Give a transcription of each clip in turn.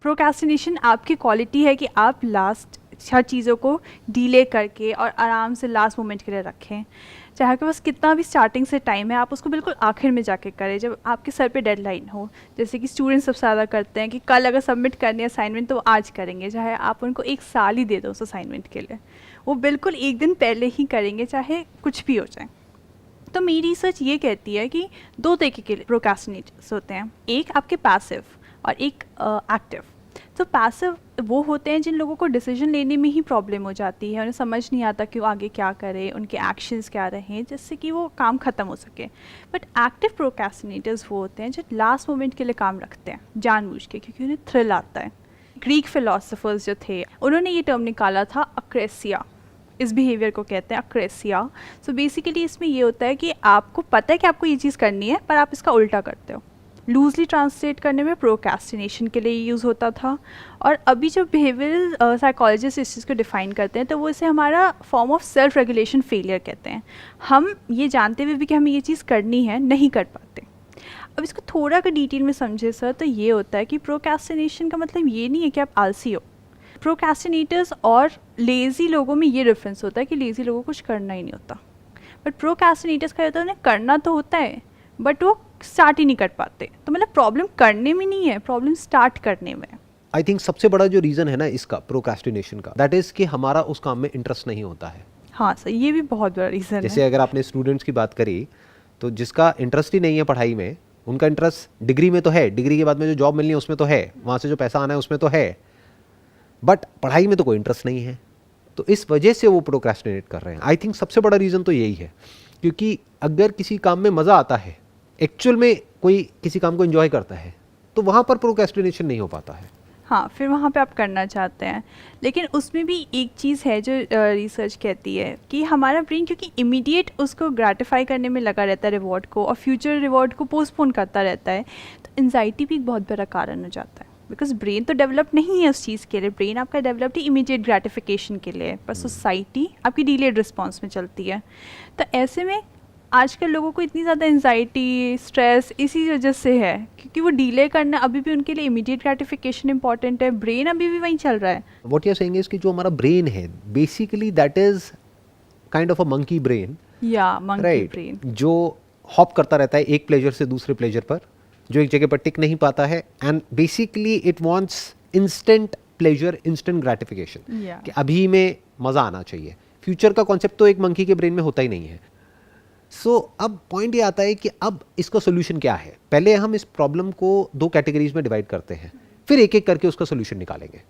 Procrastination आपकी quality है कि आप लास्ट हर चीज़ों को डिले करके और आराम से लास्ट मोमेंट के लिए रखें। चाहे आपके पास कितना भी स्टार्टिंग से टाइम है, आप उसको बिल्कुल आखिर में जाके करें जब आपके सर पे डेडलाइन हो। जैसे कि स्टूडेंट्स सबसे ज़्यादा करते हैं कि कल अगर सबमिट करनी है असाइनमेंट तो वो आज करेंगे, चाहे आप उनको 1 साल ही दे दो उस असाइनमेंट के लिए, वो बिल्कुल 1 दिन पहले ही करेंगे चाहे कुछ भी हो जाए। तो मेरी रिसर्च ये कहती है कि 2 तरीके के प्रोक्रेस्टिनेटर्स होते हैं, एक आपके पैसिव और एक एक्टिव। तो पैसिव वो होते हैं जिन लोगों को डिसीजन लेने में ही प्रॉब्लम हो जाती है, उन्हें समझ नहीं आता कि वो आगे क्या करें, उनके एक्शंस क्या रहें जिससे कि वो काम ख़त्म हो सके। बट एक्टिव प्रोक्रेस्टिनेटर्स वो होते हैं जो लास्ट मोमेंट के लिए काम रखते हैं जानबूझ के, क्योंकि उन्हें थ्रिल आता है। ग्रीक फिलोसफर्स जो थे उन्होंने ये टर्म निकाला था अक्रेसिया, इस बिहेवियर को कहते हैं अक्रेसिया। सो बेसिकली इसमें ये होता है कि आपको पता है कि आपको ये चीज़ करनी है पर आप इसका उल्टा करते हो। लूजली ट्रांसलेट करने में प्रोक्रेस्टिनेशन के लिए यूज़ होता था। और अभी जो बिहेवियरल साइकोलॉजिस्ट इस चीज़ को डिफ़ाइन करते हैं तो वो इसे हमारा form of self regulation failure कहते हैं। हम ये जानते हुए भी कि हमें ये चीज़ करनी है नहीं कर पाते। अब इसको थोड़ा अगर डिटेल में समझे सर तो ये होता है कि प्रोक्रेस्टिनेशन का मतलब ये नहीं है कि आप आलसी हो। प्रोक्रेस्टिनेटर्स और लेज़ी लोगों में ये डिफरेंस होता है कि लेज़ी लोगों को कुछ करना ही नहीं होता, बट प्रोक्रेस्टिनेटर्स का होता है उन्हें करना तो होता है बट वो स्टार्ट ही नहीं कर पाते। तो मतलब प्रॉब्लम करने में नहीं है, प्रॉब्लम स्टार्ट करने में। आई थिंक सबसे बड़ा जो रीज़न है ना इसका प्रोक्रेस्टिनेशन का, दैट इज़ कि हमारा उस काम में इंटरेस्ट नहीं होता है। हाँ सर, ये भी बहुत बड़ा रीज़न है। जैसे अगर आपने स्टूडेंट्स की बात करी तो जिसका इंटरेस्ट ही नहीं है पढ़ाई में, उनका इंटरेस्ट डिग्री में तो है, डिग्री के बाद में जो जॉब मिलनी है उसमें तो है, वहाँ से जो पैसा आना है उसमें तो है, बट पढ़ाई में तो कोई इंटरेस्ट नहीं है। तो इस वजह से वो प्रोक्रेस्टिनेट कर रहे हैं। आई थिंक सबसे बड़ा रीज़न तो यही है, क्योंकि अगर किसी काम में मज़ा आता है, एक्चुअल में कोई किसी काम को एंजॉय करता है, तो वहाँ पर प्रोक्रेस्टिनेशन नहीं हो पाता है। हाँ, फिर वहाँ पे आप करना चाहते हैं। लेकिन उसमें भी एक चीज़ है जो रिसर्च कहती है कि हमारा ब्रेन क्योंकि इमीडिएट उसको ग्रेटिफाई करने में लगा रहता है रिवॉर्ड को, और फ्यूचर रिवॉर्ड को पोस्टपोन करता रहता है, तो एंजाइटी भी एक बहुत बड़ा कारण हो जाता है। बिकॉज ब्रेन तो डेवलप नहीं है उस चीज़ के लिए, ब्रेन आपका डेवलप्ड है इमीडिएट ग्रेटिफिकेशन के लिए, पर सोसाइटी आपकी डिलेड रिस्पॉन्स में चलती है। तो ऐसे में आजकल लोगों को इतनी ज़्यादा एंजाइटी, स्ट्रेस इसी वजह से है क्योंकि वो डिले करना अभी भी उनके लिए इमीडिएट ग्रेटिफिकेशन इंपॉर्टेंट है, ब्रेन अभी भी वहीं चल रहा है। What you are saying is कि जो हमारा ब्रेन है basically that is kind of a monkey brain, या मंकी ब्रेन, जो हॉप करता रहता है एक प्लेजर से दूसरे प्लेजर पर, जो एक जगह पर टिक नहीं पाता है, and basically it wants instant pleasure, instant gratification, कि अभी में मज़ा आना चाहिए। फ्यूचर का कॉन्सेप्ट तो एक मंकी के ब्रेन में होता ही नहीं है। सो अब पॉइंट ये आता है कि अब इसका सोल्यूशन क्या है। पहले हम इस प्रॉब्लम को 2 कैटेगरीज में डिवाइड करते हैं, फिर एक एक करके उसका सोल्यूशन निकालेंगे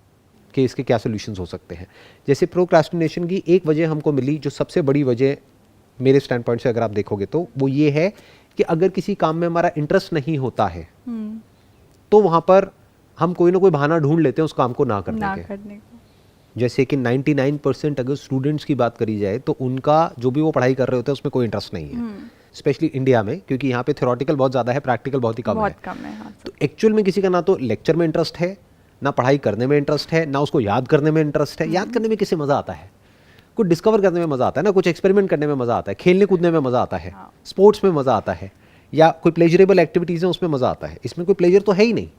कि इसके क्या सोल्यूशंस हो सकते हैं। जैसे प्रोक्रेस्टिनेशन की एक वजह हमको मिली, जो सबसे बड़ी वजह मेरे स्टैंड पॉइंट से अगर आप देखोगे तो वो ये है कि अगर किसी काम में हमारा इंटरेस्ट नहीं होता है तो वहाँ पर हम कोई ना कोई बहाना ढूंढ लेते हैं उस काम को ना करने के। जैसे कि 99% अगर स्टूडेंट्स की बात करी जाए तो उनका जो भी वो पढ़ाई कर रहे होते हैं उसमें कोई इंटरेस्ट नहीं है, स्पेशली इंडिया में, क्योंकि यहाँ पे थ्योरेटिकल बहुत ज़्यादा है, प्रैक्टिकल बहुत ही कम है। हाँ। तो एक्चुअल में किसी का ना तो लेक्चर में इंटरेस्ट है, ना पढ़ाई करने में इंटरेस्ट है, ना उसको याद करने में इंटरेस्ट है। याद करने में किसे मज़ा आता है? कुछ डिस्कवर करने में मज़ा आता है ना, कुछ एक्सपेरिमेंट करने में मज़ा आता है, खेलने कूदने में मज़ा आता है, स्पोर्ट्स में मज़ा आता है, या कोई प्लेजरेबल एक्टिविटीज़ हैं उसमें मज़ा आता है। इसमें कोई प्लेजर तो है ही नहीं,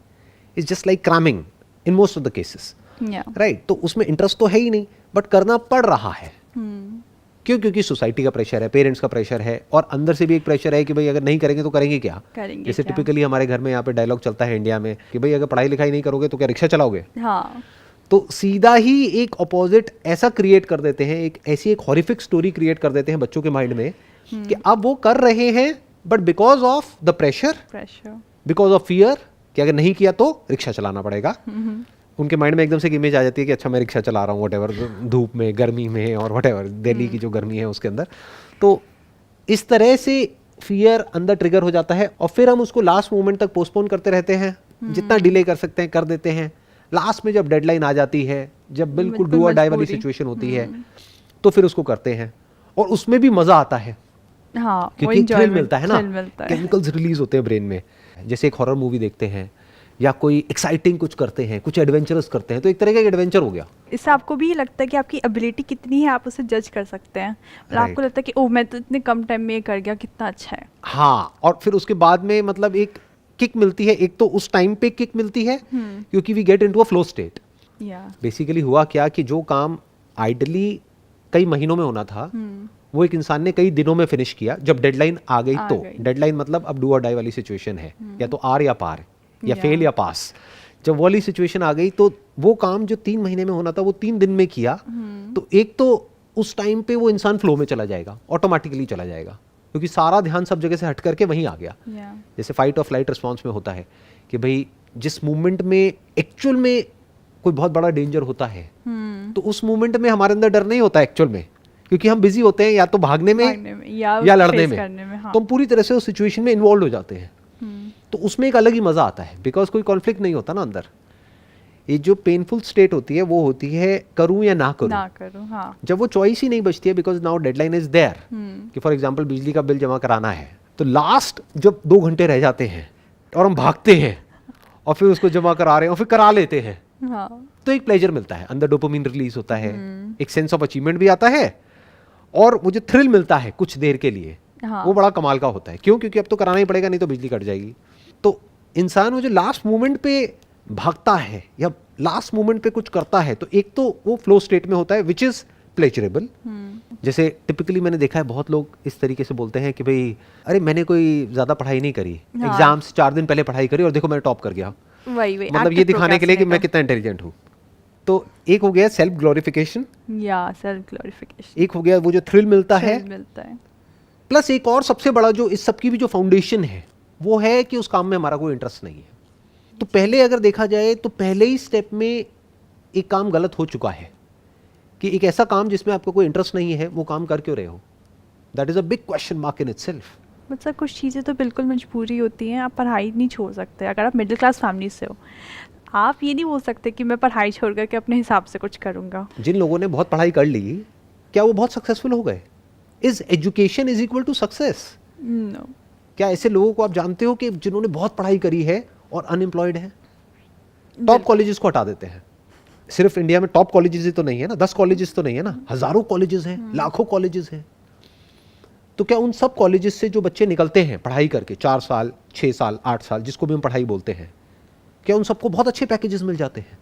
it's just like cramming in most of the cases, right. तो उसमें इंटरेस्ट तो है ही नहीं, बट करना पड़ रहा है। क्यों? क्योंकि सोसाइटी का प्रेशर है, पेरेंट्स का प्रेशर है, और अंदर से भी एक प्रेशर है कि भाई अगर नहीं करेंगे तो करेंगे क्या। जैसे टिपिकली हमारे घर में यहाँ पे डायलॉग चलता है इंडिया में कि भाई अगर पढ़ाई लिखाई नहीं करोगे तो क्या रिक्शा चलाओगे। हाँ। तो सीधा ही एक अपोजिट ऐसा क्रिएट कर देते हैं, एक ऐसी एक हॉरिफिक स्टोरी क्रिएट कर देते हैं बच्चों के माइंड में कि अब वो कर रहे हैं but because of the pressure, because of fear कि अगर नहीं किया तो रिक्शा चलाना पड़ेगा। उनके माइंड में एकदम से एक इमेज आ जाती है कि अच्छा मैं रिक्शा चला रहा हूँ व्हाटएवर, धूप में, गर्मी में, और व्हाटएवर दिल्ली की जो गर्मी है उसके अंदर। तो इस तरह से फियर अंदर ट्रिगर हो जाता है और फिर हम उसको लास्ट मोमेंट तक पोस्टपोन करते रहते हैं, जितना डिले कर सकते हैं कर देते हैं। लास्ट में जब डेडलाइन आ जाती है, जब बिल्कुल डू और डाई वाली सिचुएशन होती है, तो फिर उसको करते हैं और उसमें भी मजा आता है। हाँ, क्योंकि थ्रिल मिलता है ना, केमिकल्स रिलीज होते हैं ब्रेन में। जैसे एक हॉरर मूवी देखते हैं या कोई एक्साइटिंग कुछ करते हैं, कुछ एडवेंचरस करते हैं, तो एक तरह का एडवेंचर हो गया। इससे आपको भी लगता है कि आपकी एबिलिटी कितनी है, आप उसे जज कर सकते हैं। और आपको लगता है कि ओह मैं तो इतने कम टाइम में ये कर गया, कितना अच्छा है। हाँ, और फिर उसके बाद में मतलब एक किक मिलती है, एक तो उस टाइम पे किक मिलती है क्योंकि we get into a flow state. Basically हुआ क्या कि जो काम आइडली कई महीनों में होना था वो एक इंसान ने कई दिनों में फिनिश किया। जब डेडलाइन आ गई तो डेडलाइन मतलब अब डू और डाई वाली सिचुएशन है, या तो आर या पार, या फेल या पास। जब वो वाली सिचुएशन आ गई तो वो काम जो 3 महीने में होना था वो 3 दिन में किया। तो एक तो उस टाइम पे वो इंसान फ्लो में चला जाएगा, ऑटोमेटिकली चला जाएगा, क्योंकि सारा ध्यान सब जगह से हट करके वहीं आ गया। जैसे फाइट और फ्लाइट रिस्पॉन्स में होता है कि भाई जिस मूवमेंट में एक्चुअल में कोई बहुत बड़ा डेंजर होता है तो उस मूवमेंट में हमारे अंदर डर नहीं होता एक्चुअल में, क्योंकि हम बिजी होते हैं या तो भागने में या लड़ने में। हाँ। तो हम पूरी तरह से उस सिचुएशन में इन्वॉल्व हो जाते हैं। तो उसमें एक अलग ही मजा आता है, बिकॉज कोई कॉन्फ्लिक्ट नहीं होता ना अंदर। ये जो पेनफुल स्टेट होती है वो होती है करूं या ना करूं। हाँ। जब वो चॉइस ही नहीं बचती है, because now deadline is there कि फॉर एग्जांपल बिजली का बिल जमा कराना है, तो लास्ट जब 2 घंटे रह जाते हैं और हम भागते हैं और फिर उसको जमा करा रहे हैं और फिर करा लेते हैं। हाँ। तो एक प्लेजर मिलता है, अंदर डोपामिन रिलीज होता है, एक सेंस ऑफ अचीवमेंट भी आता है, और वो जो थ्रिल मिलता है कुछ देर के लिए, हाँ, वो बड़ा कमाल का होता है। क्यों? क्योंकि अब तो कराना ही पड़ेगा, नहीं तो बिजली कट जाएगी। तो इंसान वो जो लास्ट मोमेंट पे भागता है या लास्ट मोमेंट पे कुछ करता है, तो एक तो वो फ्लो स्टेट में होता है विच इज प्लेजरेबल। जैसे टिपिकली मैंने देखा है बहुत लोग इस तरीके से बोलते हैं कि भाई अरे मैंने कोई ज्यादा पढ़ाई नहीं करी, हाँ, एग्जाम से 4 दिन पहले पढ़ाई करी और देखो मैं टॉप कर गया। वही मतलब ये दिखाने के लिए कि मैं कितना इंटेलिजेंट हूँ। तो एक हो गया सेल्फ ग्लोरिफिकेशन, या सेल्फ ग्लोरिफिकेशन, एक हो गया वो जो थ्रिल मिलता है। प्लस एक और सबसे बड़ा जो इस सबकी भी जो फाउंडेशन है वो है कि उस काम में हमारा कोई इंटरेस्ट नहीं है। तो पहले अगर देखा जाए तो पहले ही स्टेप में एक काम गलत हो चुका है कि एक ऐसा काम जिसमें आपको कोई इंटरेस्ट नहीं है वो काम कर क्यों रहे हो। That is a big question mark in itself. मतलब कुछ चीज़ें तो बिल्कुल मजबूरी होती हैं, आप पढ़ाई नहीं छोड़ सकते। अगर आप मिडिल क्लास फैमिली से हो, आप ये नहीं बोल सकते कि मैं पढ़ाई छोड़ करके अपने हिसाब से कुछ करूँगा। जिन लोगों ने बहुत पढ़ाई कर ली, क्या वो बहुत सक्सेसफुल हो गए? Is education is equal to success? No. क्या ऐसे लोगों को आप जानते हो कि जिन्होंने बहुत पढ़ाई करी है और अनएम्प्लॉयड है? टॉप कॉलेजेस को हटा देते हैं। सिर्फ इंडिया में टॉप कॉलेजेस ही तो नहीं है ना, 10 कॉलेजेस तो नहीं है ना, हजारों कॉलेजेस हैं, लाखों कॉलेजेस हैं। तो क्या उन सब कॉलेजेस से जो बच्चे निकलते हैं पढ़ाई करके 4 साल 6 साल 8 साल जिसको भी हम पढ़ाई बोलते हैं, क्या उन सबको बहुत अच्छे पैकेजेस मिल जाते हैं?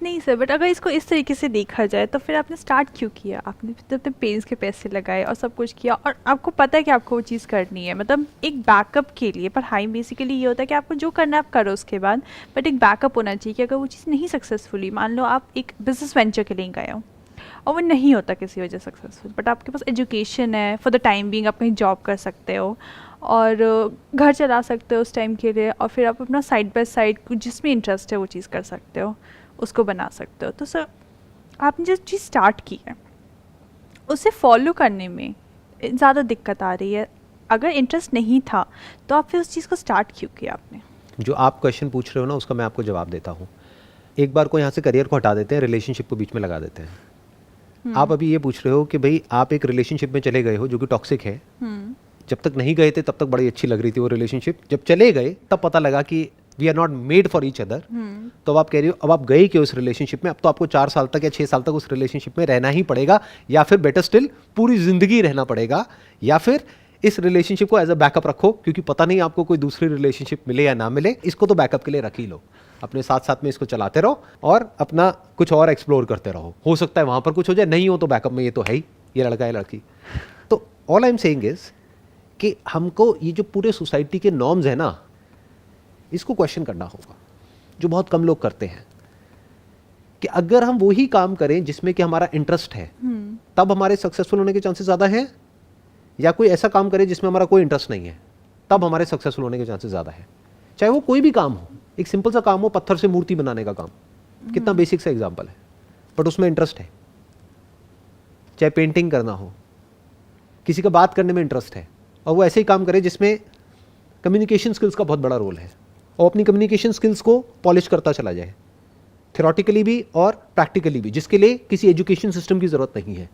नहीं सर, बट अगर इसको इस तरीके से देखा जाए तो फिर आपने स्टार्ट क्यों किया? आपने अपने पेरेंट्स के पैसे लगाए और सब कुछ किया और आपको पता है कि आपको वो चीज़ करनी है, मतलब एक बैकअप के लिए। पढ़ाई बेसिकली ये होता है कि आपको जो करना है आप करो उसके बाद, बट एक बैकअप होना चाहिए कि अगर वो चीज़ नहीं सक्सेसफुली, मान लो आप एक बिजनेस वेंचर के लिए गए हो और वो नहीं होता किसी वजह सक्सेसफुल, बट आपके पास एजुकेशन है, फॉर द टाइम बीइंग आप कहीं जॉब कर सकते हो और घर चला सकते हो उस टाइम के लिए, और फिर आप अपना साइड बाय साइड जिसमें इंटरेस्ट है वो चीज़ कर सकते हो, उसको बना सकते हो। तो सर आपने जो चीज़ स्टार्ट की है उसे फॉलो करने में ज़्यादा दिक्कत आ रही है। अगर इंटरेस्ट नहीं था तो आप फिर उस चीज़ को स्टार्ट क्यों किया आपने? जो आप क्वेश्चन पूछ रहे हो ना उसका मैं आपको जवाब देता हूँ। एक बार को यहाँ से करियर को हटा देते हैं, रिलेशनशिप को बीच में लगा देते हैं। आप अभी ये पूछ रहे हो कि भाई आप एक रिलेशनशिप में चले गए हो जो कि टॉक्सिक है। जब तक नहीं गए थे तब तक बड़ी अच्छी लग रही थी वो रिलेशनशिप, जब चले गए तब पता लगा कि we are not made for each other. तो अब आप कह रही हो अब आप गए क्यों उस रिलेशनशिप में? अब तो आपको 4 साल तक या 6 साल तक उस रिलेशनशिप में रहना ही पड़ेगा, या फिर बेटर स्टिल पूरी जिंदगी रहना पड़ेगा, या फिर इस रिलेशनशिप को एज अ बैकअप रखो क्योंकि पता नहीं आपको कोई दूसरी रिलेशनशिप मिले या ना मिले, इसको तो बैकअप के लिए रख ही लो। अपने साथ साथ में इसको चलाते रहो और अपना कुछ और एक्सप्लोर करते रहो। हो सकता है वहां पर कुछ हो जाए, नहीं हो तो बैकअप में ये तो है ही, ये लड़का है लड़की। तो all I am saying is कि हमको ये जो पूरे सोसाइटी के नॉर्म्स है ना, इसको क्वेश्चन करना होगा, जो बहुत कम लोग करते हैं। कि अगर हम वही काम करें जिसमें कि हमारा इंटरेस्ट है तब हमारे सक्सेसफुल होने के चांसेस ज़्यादा हैं, या कोई ऐसा काम करें जिसमें हमारा कोई इंटरेस्ट नहीं है तब हमारे सक्सेसफुल होने के चांसेस ज़्यादा है। चाहे वो कोई भी काम हो, एक सिंपल सा काम हो, पत्थर से मूर्ति बनाने का काम, कितना बेसिक सा एग्जाम्पल है, बट उसमें इंटरेस्ट है। चाहे पेंटिंग करना हो, किसी का बात करने में इंटरेस्ट है और वो ऐसे ही काम करे जिसमें कम्युनिकेशन स्किल्स का बहुत बड़ा रोल है, और अपनी कम्युनिकेशन स्किल्स को पॉलिश करता चला जाए, थ्योरेटिकली भी और प्रैक्टिकली भी, जिसके लिए किसी एजुकेशन सिस्टम की ज़रूरत नहीं है।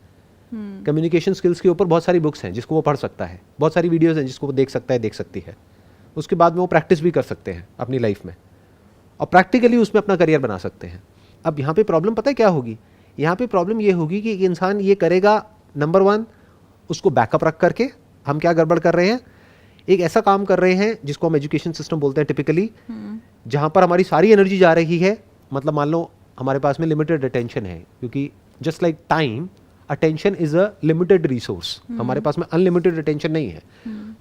कम्युनिकेशन स्किल्स के ऊपर बहुत सारी बुक्स हैं जिसको वो पढ़ सकता है, बहुत सारी वीडियोज़ हैं जिसको वो देख सकता है, देख सकती है। उसके बाद में वो प्रैक्टिस भी कर सकते हैं अपनी लाइफ में और प्रैक्टिकली उसमें अपना करियर बना सकते हैं। अब यहाँ पे प्रॉब्लम पता है क्या होगी? यहाँ पे प्रॉब्लम ये होगी कि एक इंसान ये करेगा, नंबर 1 उसको बैकअप रख करके हम क्या गड़बड़ कर रहे हैं, एक ऐसा काम कर रहे हैं जिसको हम एजुकेशन सिस्टम बोलते हैं टिपिकली, जहाँ पर हमारी सारी एनर्जी जा रही है, मतलब मान लो हमारे पास में लिमिटेड अटेंशन है, क्योंकि just like time, attention is a limited resource, हमारे पास में अनलिमिटेड अटेंशन नहीं है।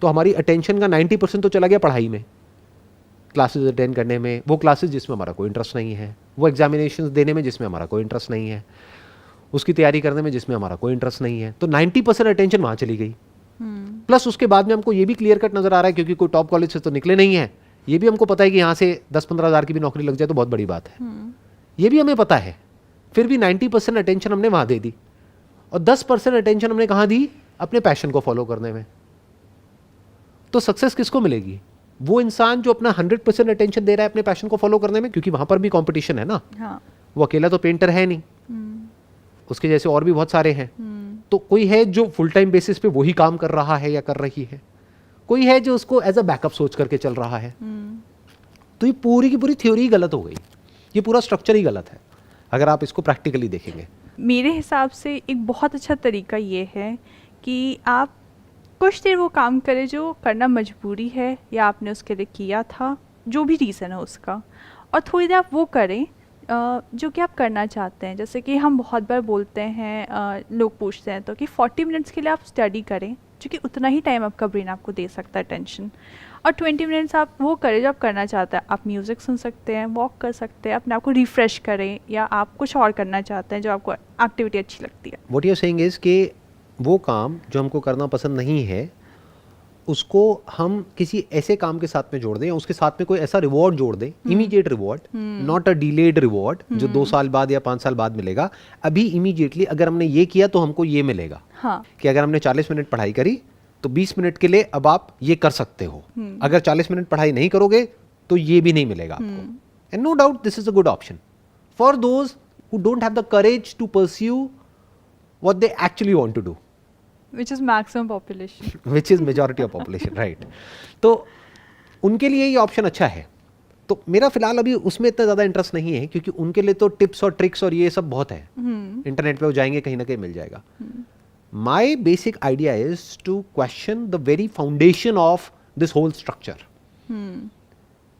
तो हमारी अटेंशन का 90% तो चला गया पढ़ाई में, क्लासेस अटेंड करने में, वो क्लासेस जिसमें हमारा कोई इंटरेस्ट नहीं है, वो एग्जामिनेशंस देने में जिसमें हमारा कोई इंटरेस्ट नहीं है, उसकी तैयारी करने में जिसमें हमारा कोई इंटरेस्ट नहीं है, तो 90% अटेंशन वहाँ चली गई। प्लस उसके बाद में हमको ये भी क्लियर कट नजर आ रहा है, क्योंकि कोई टॉप कॉलेज से तो निकले नहीं है, ये भी हमको पता है कि यहाँ से 10-15 हज़ार की भी नौकरी लग जाए तो बहुत बड़ी बात है, ये भी हमें पता है। फिर भी 90% अटेंशन हमने वहाँ दे दी, और 10% अटेंशन हमने कहाँ दी? अपने पैशन को फॉलो करने में। तो सक्सेस किसको मिलेगी? वो इंसान जो अपना 100% अटेंशन दे रहा है अपने पैशन को फॉलो करने में, क्योंकि वहां पर भी कंपटीशन है ना। हाँ। वो अकेला तो पेंटर है नहीं, उसके जैसे और भी बहुत सारे हैं। तो कोई है जो फुल टाइम बेसिस पे वही काम कर रहा है या कर रही है, कोई है जो उसको एज अ बैकअप सोच करके चल रहा है। तो ये पूरी की पूरी थ्योरी गलत हो गई, ये पूरा स्ट्रक्चर ही गलत है अगर आप इसको प्रैक्टिकली देखेंगे। मेरे हिसाब से एक बहुत अच्छा तरीका ये है कि आप कुछ देर वो काम करें जो करना मजबूरी है या आपने उसके लिए किया था, जो भी रीज़न है उसका, और थोड़ी देर आप वो करें जो कि आप करना चाहते हैं। जैसे कि हम बहुत बार बोलते हैं, लोग पूछते हैं तो कि 40 मिनट्स के लिए आप स्टडी करें, क्योंकि उतना ही टाइम आपका ब्रेन आपको दे सकता है टेंशन, और 20 मिनट्स आप वो करें जो आप करना चाहते हैं। आप म्यूज़िक सुन सकते हैं, वॉक कर सकते हैं, अपने आप को रिफ़्रेश करें, या आप कुछ और करना चाहते हैं जो आपको एक्टिविटी अच्छी लगती है। What you are saying is कि वो काम जो हमको करना पसंद नहीं है उसको हम किसी ऐसे काम के साथ में जोड़ दें, या उसके साथ में कोई ऐसा रिवॉर्ड जोड़ दें, immediate reward, not a delayed reward जो 2 साल बाद या 5 साल बाद मिलेगा। अभी इमीडिएटली अगर हमने ये किया तो हमको ये मिलेगा। हाँ। कि अगर हमने 40 मिनट पढ़ाई करी तो 20 मिनट के लिए अब आप ये कर सकते हो। अगर 40 मिनट पढ़ाई नहीं करोगे तो ये भी नहीं मिलेगा आपको। And no doubt this is a good option for those who don't have the courage to pursue what they actually want to do, which is maximum population, which is majority of population, right? तो उनके लिए ये option अच्छा है। तो मेरा फिलहाल अभी उसमें इतना ज़्यादा इंटरेस्ट नहीं है, क्योंकि उनके लिए तो टिप्स और ट्रिक्स और ये सब बहुत है, इंटरनेट पे वो जाएंगे कहीं ना कहीं मिल जाएगा। My basic idea is to question the very foundation of this whole structure,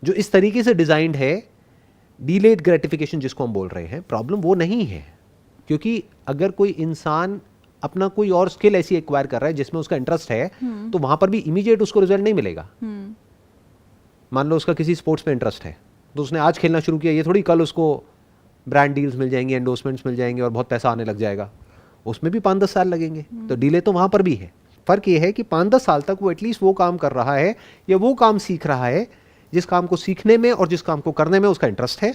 जो इस तरीके से डिजाइंड है। डिलेड ग्रेटिफिकेशन जिसको हम बोल रहे हैं, प्रॉब्लम वो नहीं है, क्योंकि अगर कोई इंसान अपना कोई और स्किल ऐसी एक्वायर कर रहा है जिसमें उसका इंटरेस्ट है, तो वहां पर भी इमीडिएट उसको रिजल्ट नहीं मिलेगा। मान लो उसका किसी स्पोर्ट्स में इंटरेस्ट है, तो उसने आज खेलना शुरू किया, ये थोड़ी कल उसको ब्रांड डील्स मिल जाएंगी, एंडोर्समेंट्स मिल जाएंगे और बहुत पैसा आने लग जाएगा। उसमें भी 5-10 साल लगेंगे। तो डिले तो वहां पर भी है। फर्क ये है कि 5-10 साल तक वो एटलीस्ट वो काम कर रहा है या वो काम सीख रहा है जिस काम को सीखने में और जिस काम को करने में उसका इंटरेस्ट है।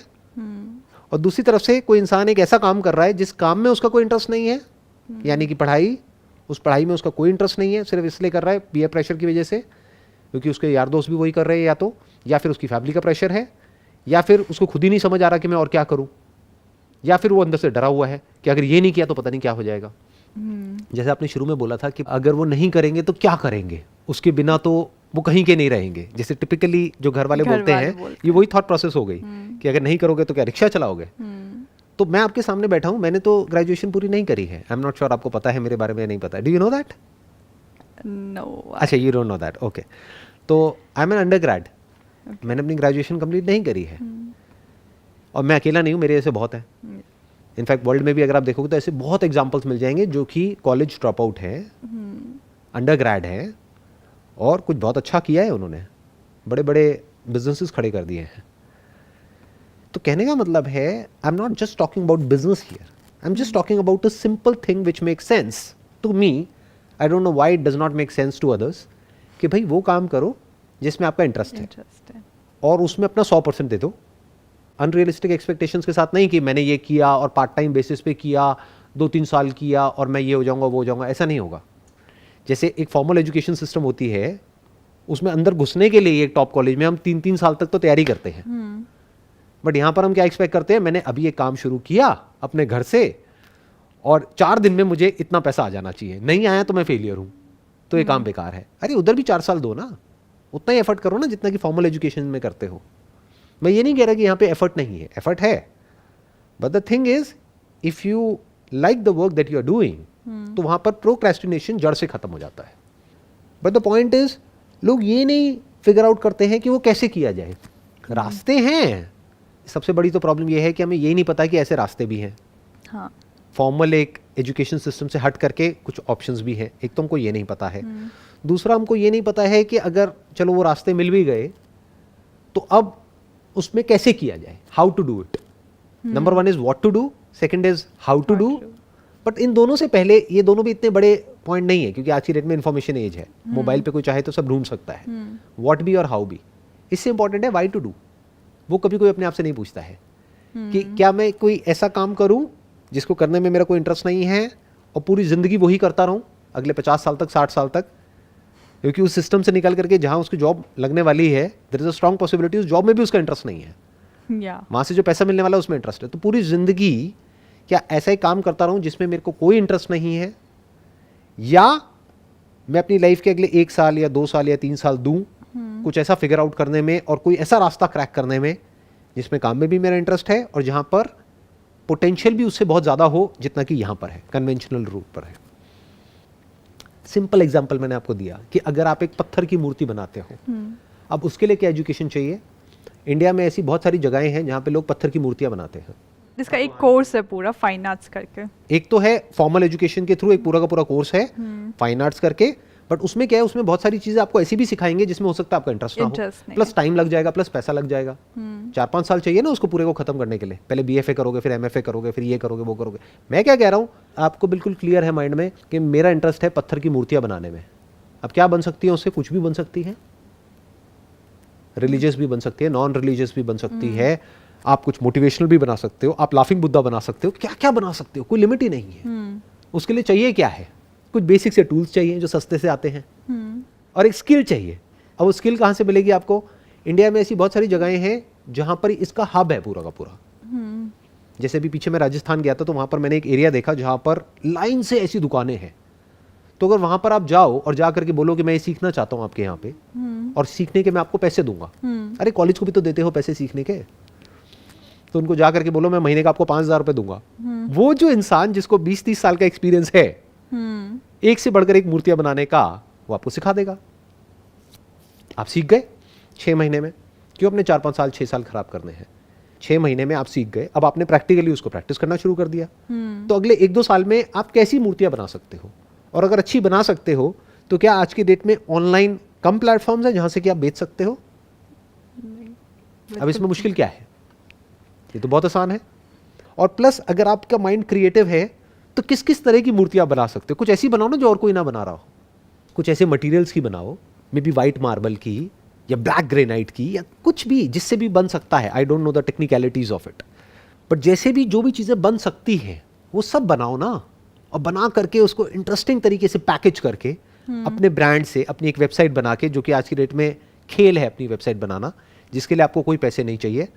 और दूसरी तरफ से कोई इंसान एक ऐसा काम कर रहा है जिस काम में उसका कोई इंटरेस्ट नहीं है, यानी कि पढ़ाई, उस पढ़ाई में उसका कोई इंटरेस्ट नहीं है, सिर्फ इसलिए कर रहा है पीयर प्रेशर की वजह से, क्योंकि उसके यार दोस्त भी वही कर रहे हैं, या फिर उसकी फैमिली का प्रेशर है, या फिर उसको खुद ही नहीं समझ आ रहा कि मैं और क्या करूं, या फिर वो अंदर से डरा हुआ है कि अगर ये नहीं किया तो पता नहीं क्या हो जाएगा। जैसे आपने शुरू में बोला था कि अगर वो नहीं करेंगे तो क्या करेंगे, उसके बिना तो वो कहीं के नहीं रहेंगे। जैसे टिपिकली जो घर वाले बोलते हैं, ये वही थॉट प्रोसेस हो गई कि अगर नहीं करोगे तो क्या रिक्शा चलाओगे। तो मैं आपके सामने बैठा हूं, मैंने तो ग्रेजुएशन पूरी नहीं करी है। आई एम नॉट श्योर आपको पता है मेरे बारे में, नहीं पता। Do you know that? No. अच्छा, you don't know that, okay. तो आई एम एन अंडरग्रेड, मैंने अपनी ग्रेजुएशन कंप्लीट नहीं करी है। और मैं अकेला नहीं हूँ, मेरे ऐसे बहुत है। इनफैक्ट वर्ल्ड में भी अगर आप देखोगे तो ऐसे बहुत एग्जाम्पल्स मिल जाएंगे जो कि कॉलेज ड्रॉप आउट है, अंडरग्रेड है, और कुछ बहुत अच्छा किया है उन्होंने, बड़े बड़े बिजनेसेस खड़े कर दिए हैं। तो कहने का मतलब है, I am not just talking about business here, I am just talking about a simple thing which make sense to me. I don't know why it does not make sense to others, कि भाई वो काम करो जिसमें आपका interest है, और उसमें अपना 100% दे दो। अनरियलिस्टिक एक्सपेक्टेशंस के साथ नहीं कि मैंने ये किया और पार्ट टाइम बेसिस पे किया, 2-3 साल किया और मैं ये हो जाऊंगा वो हो जाऊंगा, ऐसा नहीं होगा। जैसे एक फॉर्मल एजुकेशन सिस्टम होती है, उसमें अंदर घुसने के लिए एक टॉप कॉलेज में हम 3-3 साल तक तो तैयारी करते हैं। बट यहाँ पर हम क्या एक्सपेक्ट करते हैं, मैंने अभी ये काम शुरू किया अपने घर से और 4 दिन में मुझे इतना पैसा आ जाना चाहिए, नहीं आया तो मैं फेलियर हूँ, तो ये काम बेकार है। अरे उधर भी 4 साल दो ना, उतना ही एफर्ट करो ना जितना कि फॉर्मल एजुकेशन में करते हो। मैं ये नहीं कह रहा कि यहाँ पे एफर्ट नहीं है, एफर्ट है, but the thing is if you like the work that you are doing, तो वहां पर प्रोक्रेस्टिनेशन जड़ से खत्म हो जाता है। बट द पॉइंट इज लोग ये नहीं फिगर आउट करते हैं कि वो कैसे किया जाए। रास्ते हैं, सबसे बड़ी तो प्रॉब्लम ये है कि हमें ये नहीं पता कि ऐसे रास्ते भी हैं। हाँ। फॉर्मल एक एजुकेशन सिस्टम से हट करके कुछ ऑप्शंस भी हैं। एक तो हमको ये नहीं पता है, दूसरा हमको ये नहीं पता है कि अगर चलो वो रास्ते मिल भी गए तो अब उसमें कैसे किया जाए, how to do it. Number one is what to do, second is how to do. But इन दोनों से पहले, ये दोनों भी इतने बड़े पॉइंट नहीं है क्योंकि आज की डेट में इन्फॉर्मेशन एज है, मोबाइल पे कोई चाहे तो सब ढूंढ सकता है। व्हाट भी और हाउ भी, इससे इंपॉर्टेंट है व्हाई टू डू। वो कभी कोई अपने आप से नहीं पूछता है कि क्या मैं कोई ऐसा काम करूं जिसको करने में मेरा कोई इंटरेस्ट नहीं है और पूरी जिंदगी वही करता रहूं अगले 50 साल तक, 60 साल तक, क्योंकि उस सिस्टम से निकल करके जहां उसकी जॉब लगने वाली है there is a strong possibility उस जॉब में भी उसका इंटरेस्ट नहीं है, वहां से जो पैसा मिलने वाला है उसमें इंटरेस्ट है। तो पूरी जिंदगी क्या ऐसा ही काम करता रहूं जिसमें मेरे को कोई इंटरेस्ट नहीं है, या मैं अपनी लाइफ के अगले 1 साल या 2 साल या 3 साल दूं कुछ ऐसा फिगर आउट करने में और कोई ऐसा रास्ता क्रैक करने में जिसमें काम में भी मेरा इंटरेस्ट है और जहां पर पोटेंशियल भी उससे बहुत ज्यादा हो जितना कि यहां पर है, कन्वेंशनल रूट पर है। सिंपल एग्जांपल मैंने आपको दिया कि अगर आप एक पत्थर की मूर्ति बनाते हो, अब उसके लिए क्या एजुकेशन चाहिए। इंडिया में ऐसी बहुत सारी जगहें हैं जहां पे लोग पत्थर की मूर्तियां बनाते हैं। इसका एक कोर्स है पूरा फाइन आर्ट्स करके। एक तो है फॉर्मल एजुकेशन के थ्रू एक पूरा का पूरा कोर्स है फाइन आर्ट्स करके, बट उसमें क्या है, उसमें बहुत सारी चीजें आपको ऐसी भी सिखाएंगे जिसमें हो सकता है आपका इंटरेस्ट ना हो, प्लस टाइम लग जाएगा, प्लस पैसा लग जाएगा। 4-5 साल चाहिए ना उसको पूरे को खत्म करने के लिए। पहले BFA करोगे, फिर MFA करोगे, फिर ये करोगे, वो करोगे। मैं क्या कह रहा हूँ, आपको बिल्कुल क्लियर है माइंड में कि मेरा इंटरेस्ट है पत्थर की मूर्तियां बनाने में। अब क्या बन सकती है उससे, कुछ भी बन सकती है, रिलीजियस भी बन सकती है, नॉन रिलीजियस भी बन सकती है, आप कुछ मोटिवेशनल भी बना सकते हो, आप लाफिंग बुद्धा बना सकते हो, क्या क्या बना सकते हो, कोई लिमिट ही नहीं है। उसके लिए चाहिए क्या है, कुछ बेसिक से टूल्स चाहिए जो सस्ते से आते हैं, और एक स्किल चाहिए। अब वो स्किल कहाँ से मिलेगी आपको। इंडिया में ऐसी बहुत सारी जगहें हैं जहां पर इसका हब है पूरा का पूरा। जैसे भी पीछे मैं राजस्थान गया था तो वहां पर मैंने एक एरिया देखा जहां पर लाइन से ऐसी दुकानें हैं। तो अगर वहां पर आप जाओ और जा करके बोलो कि मैं ये सीखना चाहता हूं आपके यहाँ पे, और सीखने के मैं आपको पैसे दूंगा, अरे कॉलेज को भी तो देते हो पैसे सीखने के, तो उनको जा करके बोलो मैं महीने का आपको 5,000 रुपए दूंगा। वो जो इंसान जिसको 20-30 साल का एक्सपीरियंस है एक से बढ़कर एक मूर्तियां बनाने का, वो आपको सिखा देगा। आप सीख गए 6 महीने में, क्यों अपने 4-5 साल 6 साल खराब करने हैं। 6 महीने में आप सीख गए, अब आपने प्रैक्टिकली उसको प्रैक्टिस करना शुरू कर दिया। तो अगले 1-2 साल में आप कैसी मूर्तियां बना सकते हो, और अगर अच्छी बना सकते हो तो क्या आज की डेट में ऑनलाइन कम प्लेटफॉर्म्स हैं जहां से कि आप बेच सकते हो। अब इसमें मुश्किल क्या है, ये तो बहुत आसान है। और प्लस अगर आपका माइंड क्रिएटिव है तो किस किस तरह की मूर्तियां बना सकते हो। कुछ ऐसी बनाओ ना जो और कोई ना बना रहा हो, कुछ ऐसे मटेरियल्स की बनाओ, मे बी वाइट मार्बल की या ब्लैक ग्रेनाइट की या कुछ भी जिससे भी बन सकता है। आई don't know the technicalities of it, but जैसे भी जो भी चीज़ें बन सकती हैं वो सब बनाओ ना, और बना करके उसको इंटरेस्टिंग तरीके से पैकेज करके अपने ब्रांड से अपनी एक वेबसाइट बना के, जो कि आज की डेट में खेल है अपनी वेबसाइट बनाना, जिसके लिए आपको कोई पैसे नहीं चाहिए।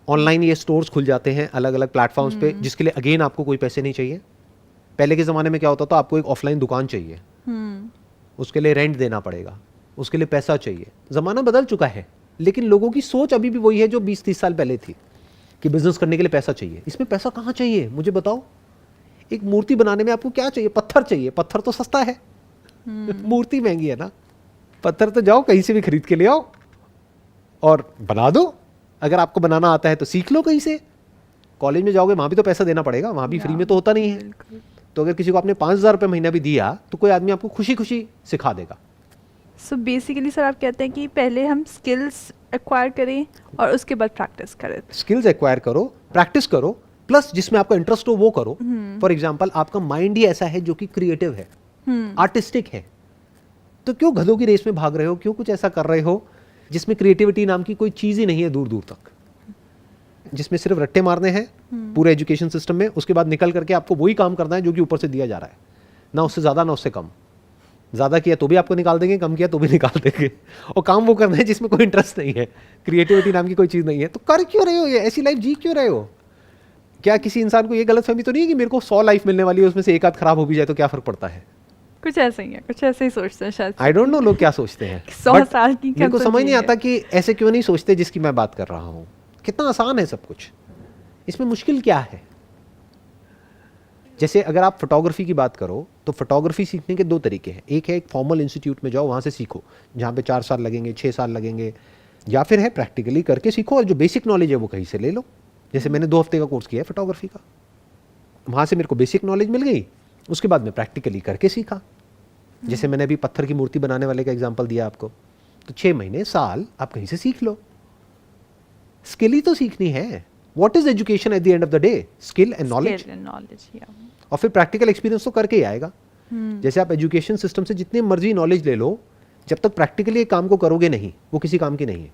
ऑनलाइन ये स्टोर्स खुल जाते हैं अलग अलग प्लेटफॉर्म्स पे, जिसके लिए अगेन आपको कोई पैसे नहीं चाहिए। पहले के ज़माने में क्या होता था, आपको एक ऑफलाइन दुकान चाहिए, उसके लिए रेंट देना पड़ेगा, उसके लिए पैसा चाहिए। ज़माना बदल चुका है, लेकिन लोगों की सोच अभी भी वही है जो 20-30 साल पहले थी कि बिजनेस करने के लिए पैसा चाहिए। इसमें पैसा कहाँ चाहिए मुझे बताओ। एक मूर्ति बनाने में आपको क्या चाहिए, पत्थर चाहिए। पत्थर तो सस्ता है, मूर्ति महंगी है ना। पत्थर तो जाओ कहीं से भी खरीद के ले आओ और बना दो। अगर आपको बनाना आता है तो सीख लो कहीं से। कॉलेज में जाओगे वहां भी तो पैसा देना पड़ेगा, वहां भी फ्री में तो होता नहीं है। तो अगर किसी को आपने 5,000 रुपये महीना भी दिया तो कोई आदमी आपको खुशी खुशी सिखा देगा। सो बेसिकली सर आप कहते हैं कि पहले हम स्किल्स एक्वायर करें और उसके बाद प्रैक्टिस करें। स्किल्स एक्वायर करो, प्रैक्टिस करो, प्लस जिसमें आपका इंटरेस्ट हो वो करो। फॉर एग्जाम्पल आपका माइंड ही ऐसा है जो कि क्रिएटिव है, आर्टिस्टिक है, तो क्यों गधों की रेस में भाग रहे हो, क्यों कुछ ऐसा कर रहे हो जिसमें क्रिएटिविटी नाम की कोई चीज ही नहीं है दूर दूर तक, जिसमें सिर्फ रट्टे मारने हैं पूरे एजुकेशन सिस्टम में। उसके बाद निकल करके आपको वही काम करना है जो कि ऊपर से दिया जा रहा है, ना उससे ज्यादा ना उससे कम। ज्यादा किया तो भी आपको निकाल देंगे, कम किया तो भी निकाल देंगे, और काम वो करना है जिसमें कोई इंटरेस्ट नहीं है, क्रिएटिविटी नाम की कोई चीज नहीं है। तो कर क्यों रहे हो ये, ऐसी लाइफ जी क्यों रहे हो। क्या किसी इंसान को ये गलतफहमी तो नहीं है कि मेरे को 100 लाइफ मिलने वाली है, उसमें से एक आध खराब हो भी जाए तो क्या फर्क पड़ता है। कुछ ऐसे ही है, कुछ ऐसे ही सोचते हैं शायद। आई डोंट नो लोग क्या सोचते हैं। 100 साल की मेरे को समझ नहीं आता कि ऐसे क्यों नहीं सोचते जिसकी मैं बात कर रहा हूँ। कितना आसान है सब कुछ, इसमें मुश्किल क्या है। जैसे अगर आप फोटोग्राफी की बात करो तो फोटोग्राफी सीखने के दो तरीके हैं। एक है एक फॉर्मल इंस्टीट्यूट में जाओ, वहाँ से सीखो, जहाँ पे 4 साल लगेंगे, 6 साल लगेंगे, या फिर है प्रैक्टिकली करके सीखो और जो बेसिक नॉलेज है वो कहीं से ले लो। जैसे मैंने 2 हफ्ते का कोर्स किया है फोटोग्राफी का, वहाँ से मेरे को बेसिक नॉलेज मिल गई, उसके बाद मैं प्रैक्टिकली करके सीखा। जैसे मैंने अभी पत्थर की मूर्ति बनाने वाले का एग्जाम्पल दिया आपको, तो 6 महीने साल आप कहीं से सीख लो, स्किल ही तो सीखनी है। What is education at the end of the day? Skill and knowledge. और फिर प्रैक्टिकल एक्सपीरियंस तो करके ही आएगा। जैसे आप एजुकेशन सिस्टम से जितनी मर्जी नॉलेज ले लो, जब तक प्रैक्टिकली एक काम को करोगे नहीं, वो किसी काम की नहीं है।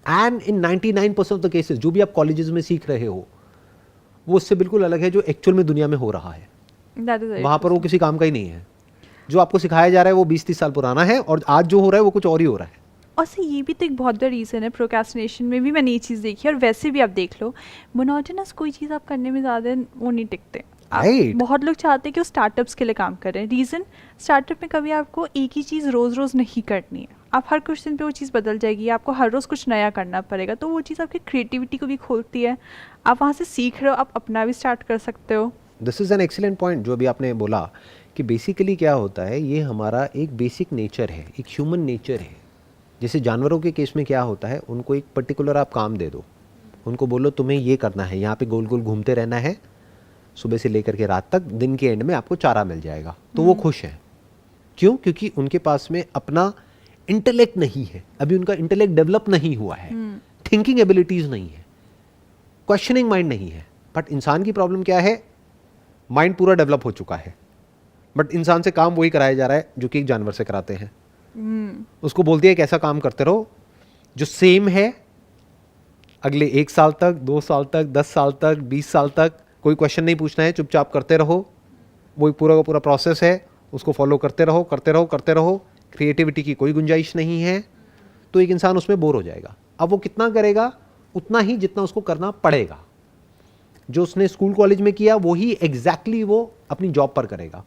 And in 99% of the cases जो भी आप कॉलेजेस में सीख रहे हो वो उससे बिल्कुल अलग है जो एक्चुअल में दुनिया में हो रहा है। वहां पर वो किसी काम का ही नहीं है। जो आपको सिखाया जा रहा है वो 20-30 साल पुराना है और आज जो हो रहा है वो कुछ और ही हो रहा है। और से ये भी तो एक बहुत बड़ा रीज़न है, प्रोक्रेस्टिनेशन में भी मैंने ये चीज़ देखी है। और वैसे भी आप देख लो, मोनोटोनस कोई चीज़ आप करने में ज़्यादा वो नहीं टिकते। Right. बहुत लोग चाहते हैं कि वो स्टार्टअप्स के लिए काम करें। रीज़न, स्टार्टअप में कभी आपको एक ही चीज़ रोज़ रोज़ नहीं करनी है, आप हर कुछ दिन पे वो चीज़ बदल जाएगी, आपको हर रोज़ कुछ नया करना पड़ेगा। तो वो चीज़ आपकी क्रिएटिविटी को भी खोलती है, आप वहाँ से सीख रहे हो, आप अपना भी स्टार्ट कर सकते हो। This is an excellent point जो अभी आपने बोला कि बेसिकली क्या होता है, ये हमारा एक बेसिक नेचर है, एक ह्यूमन नेचर है। जैसे जानवरों के केस में क्या होता है, उनको एक पर्टिकुलर आप काम दे दो, उनको बोलो तुम्हें ये करना है, यहाँ पे गोल गोल घूमते रहना है सुबह से लेकर के रात तक, दिन के एंड में आपको चारा मिल जाएगा, तो वो खुश हैं। क्यों? क्योंकि उनके पास में अपना इंटेलेक्ट नहीं है, अभी उनका इंटेलेक्ट डेवलप नहीं हुआ है, थिंकिंग एबिलिटीज नहीं है, क्वेश्चनिंग माइंड नहीं है। बट इंसान की प्रॉब्लम क्या है, माइंड पूरा डेवलप हो चुका है, बट इंसान से काम वही कराया जा रहा है जो कि एक जानवर से कराते हैं। उसको बोलती है कि ऐसा काम करते रहो जो सेम है अगले 1 साल तक, 2 साल तक, 10 साल तक, 20 साल तक, कोई क्वेश्चन नहीं पूछना है, चुपचाप करते रहो, वही पूरा का पूरा प्रोसेस है, उसको फॉलो करते रहो करते रहो करते रहो, क्रिएटिविटी की कोई गुंजाइश नहीं है। तो एक इंसान उसमें बोर हो जाएगा। अब वो कितना करेगा? उतना ही जितना उसको करना पड़ेगा। जो उसने स्कूल कॉलेज में किया वही एग्जैक्टली वो अपनी जॉब पर करेगा।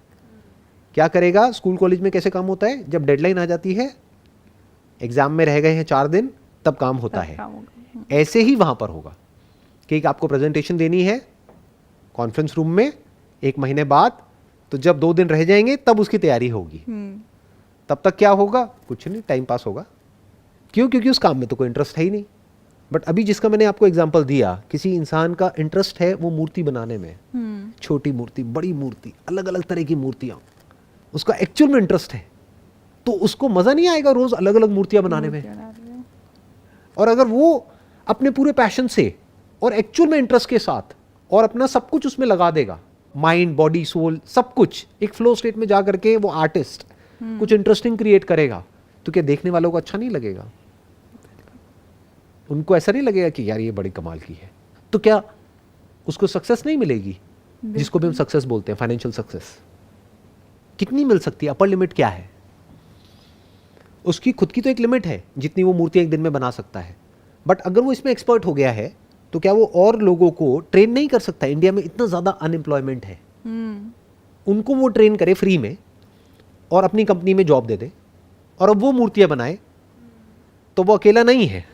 क्या करेगा? स्कूल कॉलेज में कैसे काम होता है, जब डेडलाइन आ जाती है, एग्जाम में रह गए हैं 4 दिन, तब काम होता है। ऐसे ही वहां पर होगा कि आपको प्रेजेंटेशन देनी है कॉन्फ्रेंस रूम में 1 महीने बाद, तो जब 2 दिन रह जाएंगे तब उसकी तैयारी होगी। तब तक क्या होगा? कुछ नहीं, टाइम पास होगा। क्यों? क्योंकि उस काम में तो कोई इंटरेस्ट है ही नहीं। बट अभी जिसका मैंने आपको एग्जांपल दिया, किसी इंसान का इंटरेस्ट है वो मूर्ति बनाने में, छोटी मूर्ति, बड़ी मूर्ति, अलग अलग तरह की मूर्तियां, उसका एक्चुअल में इंटरेस्ट है, तो उसको मजा नहीं आएगा रोज अलग अलग मूर्तियां बनाने में। और अगर वो अपने पूरे पैशन से और एक्चुअल में इंटरेस्ट के साथ और अपना सब कुछ उसमें लगा देगा, माइंड, बॉडी, सोल, सब कुछ एक फ्लो स्टेट में जा करके वो आर्टिस्ट कुछ इंटरेस्टिंग क्रिएट करेगा, तो क्या देखने वालों को अच्छा नहीं लगेगा? उनको ऐसा नहीं लगेगा कि यार ये बड़ी कमाल की है? तो क्या उसको सक्सेस नहीं मिलेगी? जिसको भी हम सक्सेस बोलते हैं, फाइनेंशियल सक्सेस कितनी मिल सकती है? अपर लिमिट क्या है उसकी? खुद की तो एक लिमिट है जितनी वो मूर्ति एक दिन में बना सकता है। बट अगर वो इसमें एक्सपर्ट हो गया है तो क्या वो और लोगों को ट्रेन नहीं कर सकता? इंडिया में इतना ज्यादा अनएम्प्लॉयमेंट है, उनको वो ट्रेन करे फ्री में और अपनी कंपनी में जॉब दे दे, और अब वो मूर्तियां बनाए, तो वो अकेला नहीं है।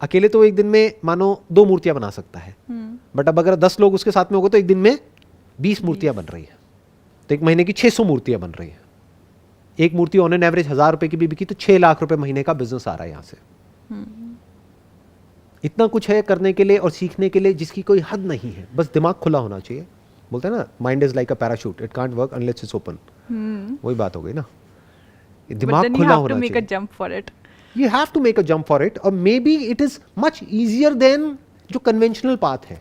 अकेले तो एक दिन में मानो 2 मूर्तियां बना सकता है, बट अब अगर 10 लोग उसके साथ में होंगे तो एक दिन में 20 मूर्तियां बन रही है, तो 1 महीने की 600 मूर्तियां बन रही है। एक मूर्ति ऑन एन एवरेज 1000 रुपए की भी बिकी तो 6 लाख रुपए महीने का बिजनेस आ रहा है यहां से। इतना कुछ है करने के लिए और सीखने के लिए जिसकी कोई हद नहीं है, बस दिमाग खुला होना चाहिए। बोलते हैं ना, mind is like a parachute, it can't work unless it's open. वही बात हो गई ना, दिमाग खुला होना चाहिए। You have to make a jump for it, और maybe it is much easier than जो कन्वेंशनल पाथ है,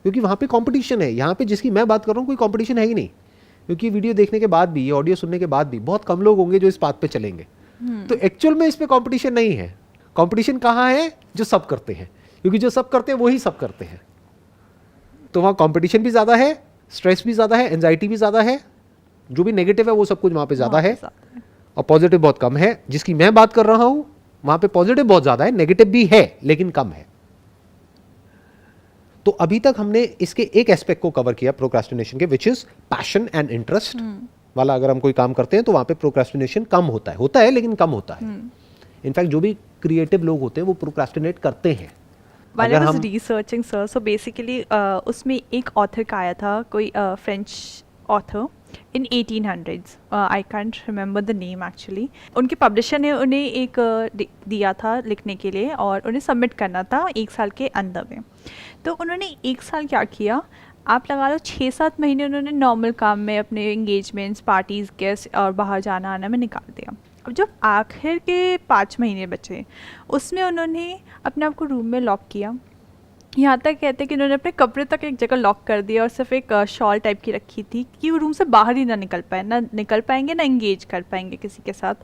क्योंकि वहां पे कंपटीशन है। यहाँ पे जिसकी मैं बात कर रहा हूँ कोई कंपटीशन है ही नहीं, क्योंकि वीडियो देखने के बाद भी, ये ऑडियो सुनने के बाद भी बहुत कम लोग होंगे जो इस पाथ पे चलेंगे। तो एक्चुअल में इस पे कंपटीशन नहीं है। कंपटीशन कहाँ है? जो सब करते हैं, क्योंकि जो सब करते हैं वही सब करते हैं। तो वहाँ कंपटीशन भी ज़्यादा है, स्ट्रेस भी ज़्यादा है, एंजाइटी भी ज़्यादा है, जो भी नेगेटिव है वो सब कुछ वहाँ पे ज़्यादा है, और पॉजिटिव बहुत कम है। जिसकी मैं बात कर रहा हूँ वहाँ पे पॉजिटिव बहुत ज़्यादा है, नेगेटिव भी है लेकिन कम है। तो अभी तक हमने इसके एक एस्पेक्ट को कवर किया प्रोक्रेस्टिनेशन के, which is passion and interest वाला। अगर हम कोई काम करते हैं तो वहाँ पे प्रोक्रेस्टिनेशन कम होता है लेकिन कम होता है। इनफैक्ट जो भी क्रिएटिव लोग होते हैं वो प्रोक्रेस्टिनेट करते हैं, While I अगर was हम researching, sir, so basically उसमें एक ऑथर का आया था, कोई French author in 1800s, I can't remember the name actually. उनके पब्लिशर ने उन्हें एक दिया था लिखने के लिए और उन्हें सबमिट करना था 1 साल के अंदर में. तो उन्होंने 1 साल क्या किया, आप लगा लो 6-7 महीने उन्होंने नॉर्मल काम में अपने एंगेजमेंट्स, पार्टीज़, गेस्ट और बाहर जाना आना में निकाल दिया. अब जब आखिर के 5 महीने बचे, उसमें उन्होंने अपने आप को रूम में लॉक किया. यहाँ तक कहते हैं कि उन्होंने अपने कपड़े तक एक जगह लॉक कर दिया और सिर्फ एक शॉल टाइप की रखी थी कि वो रूम से बाहर ही ना निकल पाए, ना निकल पाएंगे ना एंगेज कर पाएंगे किसी के साथ.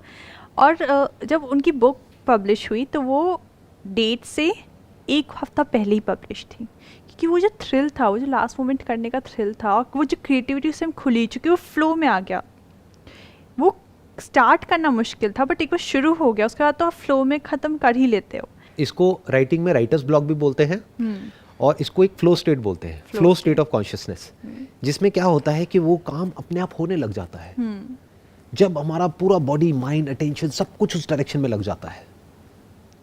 और जब उनकी बुक पब्लिश हुई तो वो डेट से 1 हफ्ता पहले ही पब्लिश थी, क्योंकि वो जो थ्रिल था, वो जो लास्ट मोमेंट करने का थ्रिल था, और वो जो क्रिएटिविटी उससे खुली, चूँकि वो फ्लो में आ गया. वो स्टार्ट करना मुश्किल था, बट एक बार शुरू हो गया उसके बाद तो आप फ्लो में ख़त्म कर ही लेते हो. इसको राइटिंग में राइटर्स ब्लॉक भी बोलते हैं और इसको एक फ्लो स्टेट बोलते हैं, फ्लो स्टेट ऑफ कॉन्शियसनेस, जिसमें क्या होता है कि वो काम अपने आप होने लग जाता है. जब हमारा पूरा बॉडी, माइंड, अटेंशन सब कुछ उस डायरेक्शन में लग जाता है,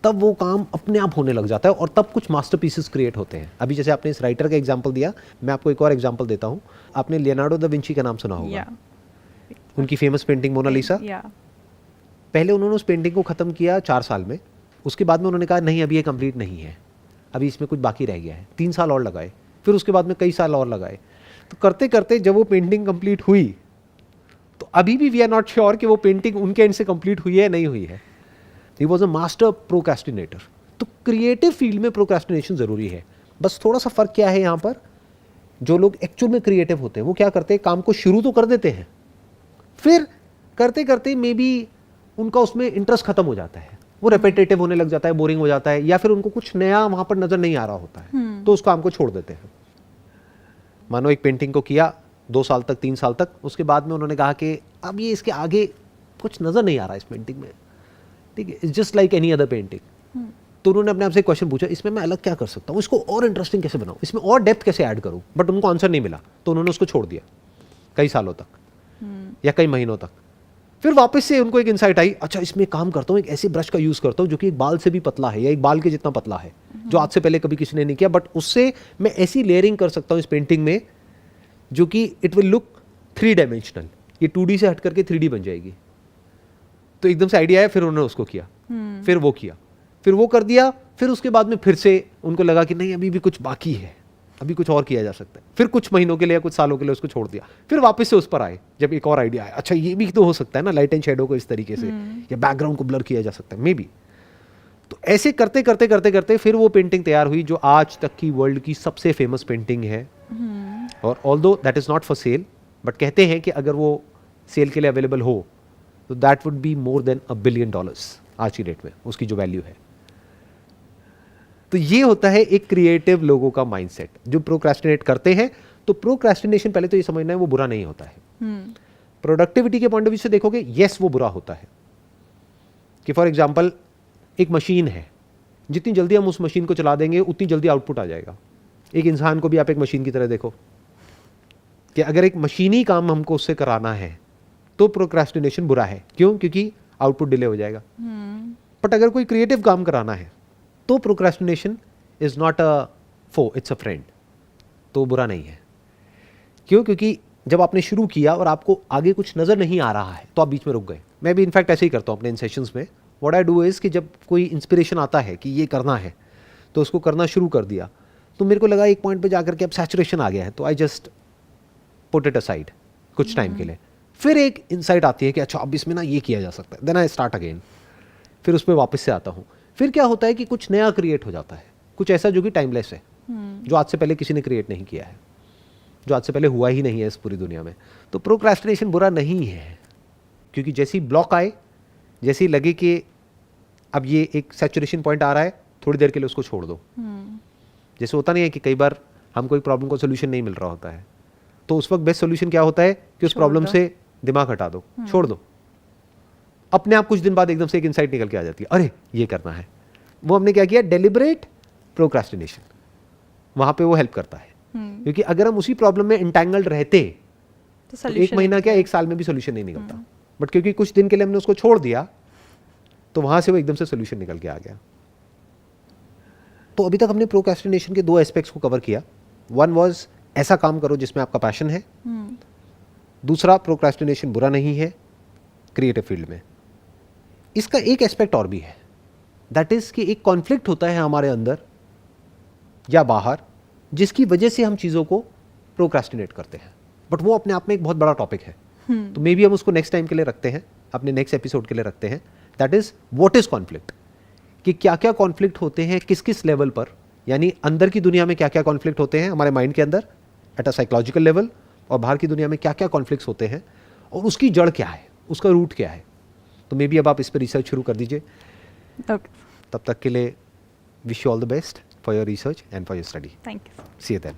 तब वो काम अपने आप होने लग जाता है और तब कुछ मास्टरपीसेस क्रिएट होते हैं. अभी जैसे आपने इस राइटर का एग्जांपल दिया, मैं आपको एक और एग्जांपल देता हूँ. आपने लियोनार्डो दा विंची का नाम सुना होगा, उनकी फेमस पेंटिंग मोनालिसा. पहले उन्होंने उस पेंटिंग को ख़त्म किया 4 साल में. उसके बाद में उन्होंने कहा नहीं, अभी ये कंप्लीट नहीं है, अभी इसमें कुछ बाकी रह गया है. 3 साल और लगाए, फिर उसके बाद में कई साल और लगाए. तो करते करते जब वो पेंटिंग कंप्लीट हुई, तो अभी भी वी आर नॉट श्योर कि वो पेंटिंग उनके एंड से कंप्लीट हुई है नहीं हुई है. He was a master procrastinator. तो क्रिएटिव फील्ड में प्रोक्रेस्टिनेशन ज़रूरी है. बस थोड़ा सा फ़र्क क्या है यहाँ पर, जो लोग एक्चुअल में क्रिएटिव होते हैं वो क्या करते हैं, काम को शुरू तो कर देते हैं, फिर करते करते मे बी उनका उसमें इंटरेस्ट खत्म हो जाता है, वो रेपिटेटिव होने लग जाता है, बोरिंग हो जाता है, या फिर उनको कुछ नया वहाँ पर नज़र नहीं आ रहा होता है, तो उस काम को छोड़ देते हैं. मानो एक पेंटिंग को किया 2 साल तक, 3 साल तक, उसके बाद में उन्होंने कहा कि अब ये इसके आगे कुछ नज़र नहीं आ रहा इस पेंटिंग में, ठीक है, it's just like any other painting. तो उन्होंने अपने आप से क्वेश्चन पूछा, इसमें मैं अलग क्या कर सकता हूँ, इसको और इंटरेस्टिंग कैसे बनाऊँ, इसमें और डेप्थ कैसे ऐड करूँ. बट उनको आंसर नहीं मिला, तो उन्होंने उसको छोड़ दिया कई सालों तक या कई महीनों तक. फिर वापस से उनको एक इंसाइट आई, अच्छा इसमें काम करता हूँ, एक ऐसे ब्रश का यूज़ करता हूँ जो कि एक बाल से भी पतला है या एक बाल के जितना पतला है, जो आज से पहले कभी किसी ने नहीं किया, बट उससे मैं ऐसी लेयरिंग कर सकता हूँ इस पेंटिंग में जो कि इट विल लुक 3 डायमेंशनल, ये 2D से हट करके 3D बन जाएगी. तो एकदम से आइडिया आया, फिर उन्होंने उसको किया, फिर वो किया, फिर वो कर दिया, फिर उसके बाद में फिर से उनको लगा कि नहीं अभी भी कुछ बाकी है, अभी कुछ और किया जा सकता है. फिर कुछ महीनों के लिए या कुछ सालों के लिए उसको छोड़ दिया, फिर वापस से उस पर आए जब एक और आइडिया आया, अच्छा ये भी तो हो सकता है ना, लाइट एंड शेडो को इस तरीके से या बैकग्राउंड को ब्लर किया जा सकता है मे बी. तो ऐसे करते करते करते करते फिर वो पेंटिंग तैयार हुई जो आज तक की वर्ल्ड की सबसे फेमस पेंटिंग है. और although that is not for sale, but कहते हैं कि अगर वो सेल के लिए अवेलेबल हो तो that would be more than $1 billion आज की डेट में, उसकी जो वैल्यू है. तो ये होता है एक क्रिएटिव लोगों का माइंडसेट जो प्रोक्रेस्टिनेट करते हैं. तो प्रोक्रेस्टिनेशन पहले तो ये समझना है वो बुरा नहीं होता है. प्रोडक्टिविटी के पॉइंट ऑफ व्यू से देखोगे, यस वो बुरा होता है. कि फॉर एग्जांपल एक मशीन है, जितनी जल्दी हम उस मशीन को चला देंगे उतनी जल्दी आउटपुट आ जाएगा. एक इंसान को भी आप एक मशीन की तरह देखो कि अगर एक मशीनी काम हमको उससे कराना है तो प्रोक्रेस्टिनेशन बुरा है. क्यों? क्योंकि आउटपुट डिले हो जाएगा. बट अगर कोई क्रिएटिव काम कराना है तो procrastination is not a foe, it's a friend. तो बुरा नहीं है. क्यों? क्योंकि जब आपने शुरू किया और आपको आगे कुछ नज़र नहीं आ रहा है तो आप बीच में रुक गए. मैं भी इनफैक्ट ऐसे ही करता हूँ अपने इन सेशंस में. व्हाट आई डू इज़ कि जब कोई इंस्पिरेशन आता है कि ये करना है तो उसको करना शुरू कर दिया, तो मेरे को लगा एक पॉइंट पे जाकर के अब सैचुरेशन आ गया है, तो I just put it aside कुछ टाइम के लिए. फिर एक इंसाइट आती है कि अच्छा अब इसमें ना ये किया जा सकता है, देन आई स्टार्ट अगेन, फिर उसमें वापस से आता हूँ. फिर क्या होता है कि कुछ नया क्रिएट हो जाता है, कुछ ऐसा जो कि टाइमलेस है, जो आज से पहले किसी ने क्रिएट नहीं किया है, जो आज से पहले हुआ ही नहीं है इस पूरी दुनिया में. तो प्रोक्रेस्टिनेशन बुरा नहीं है, क्योंकि जैसी ब्लॉक आए, जैसी लगे कि अब ये एक सैचुरेशन पॉइंट आ रहा है, थोड़ी देर के लिए उसको छोड़ दो. जैसे होता नहीं है कि कई बार हमको एक प्रॉब्लम को सोल्यूशन नहीं मिल रहा होता है, तो उस वक्त बेस्ट सोल्यूशन क्या होता है कि उस प्रॉब्लम से दिमाग हटा दो, छोड़ दो. अपने आप कुछ दिन बाद एकदम से एक इंसाइट निकल के आ जाती है, अरे ये करना है. वो हमने क्या किया, डेलिबरेट प्रोक्रेस्टिनेशन. वहां पे वो हेल्प करता है. क्योंकि अगर हम उसी प्रॉब्लम में इंटैंगल्ड रहते तो 1 महीना क्या 1 साल में भी सोल्यूशन नहीं निकलता. बट क्योंकि कुछ दिन के लिए हमने उसको छोड़ दिया तो वहां से वो एकदम से सोल्यूशन निकल के आ गया. तो अभी तक हमने प्रोक्रेस्टिनेशन के 2 एस्पेक्ट्स को कवर किया. वन वाज ऐसा काम करो जिसमें आपका पैशन है. दूसरा, प्रोक्रेस्टिनेशन बुरा नहीं है क्रिएटिव फील्ड में. इसका एक एस्पेक्ट और भी है, दैट इज कि एक कॉन्फ्लिक्ट होता है हमारे अंदर या बाहर जिसकी वजह से हम चीज़ों को प्रोक्रेस्टिनेट करते हैं. बट वो अपने आप में एक बहुत बड़ा टॉपिक है. तो मे बी हम उसको नेक्स्ट टाइम के लिए रखते हैं, अपने नेक्स्ट एपिसोड के लिए रखते हैं. That is what is conflict, कि क्या क्या कॉन्फ्लिक्ट होते हैं किस किस लेवल पर, यानी अंदर की दुनिया में क्या क्या कॉन्फ्लिक्ट होते हैं हमारे माइंड के अंदर एट अ साइकोलॉजिकल लेवल, और बाहर की दुनिया में क्या क्या कॉन्फ्लिक्ट्स होते हैं और उसकी जड़ क्या है, उसका रूट क्या है. तो मे बी अब आप इस पर रिसर्च शुरू कर दीजिए. तब तक के लिए wish you all the best for your research and for your study. Thank you. See you then.